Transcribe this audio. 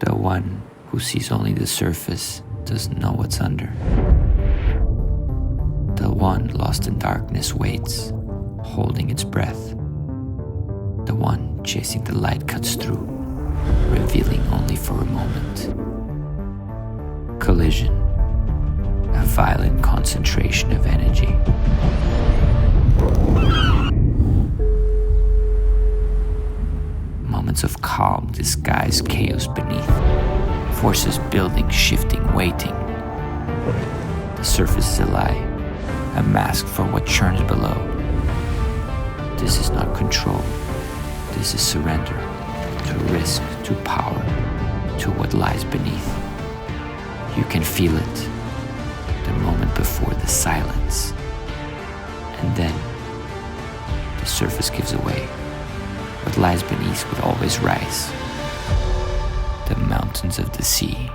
The one who sees only the surface doesn't know what's under. The one lost in darkness waits, holding its breath. The one chasing the light cuts through, revealing only for a moment. Collision, a violent concentration of energy. Moments of calm disguise chaos beneath, forces building, shifting, waiting. The surface is a lie, a mask for what churns below. This is not control, this is surrender, to risk, to power, to what lies beneath. You can feel it, the moment before the silence. And then, the surface gives away. What lies beneath will always rise. The mountains of the sea.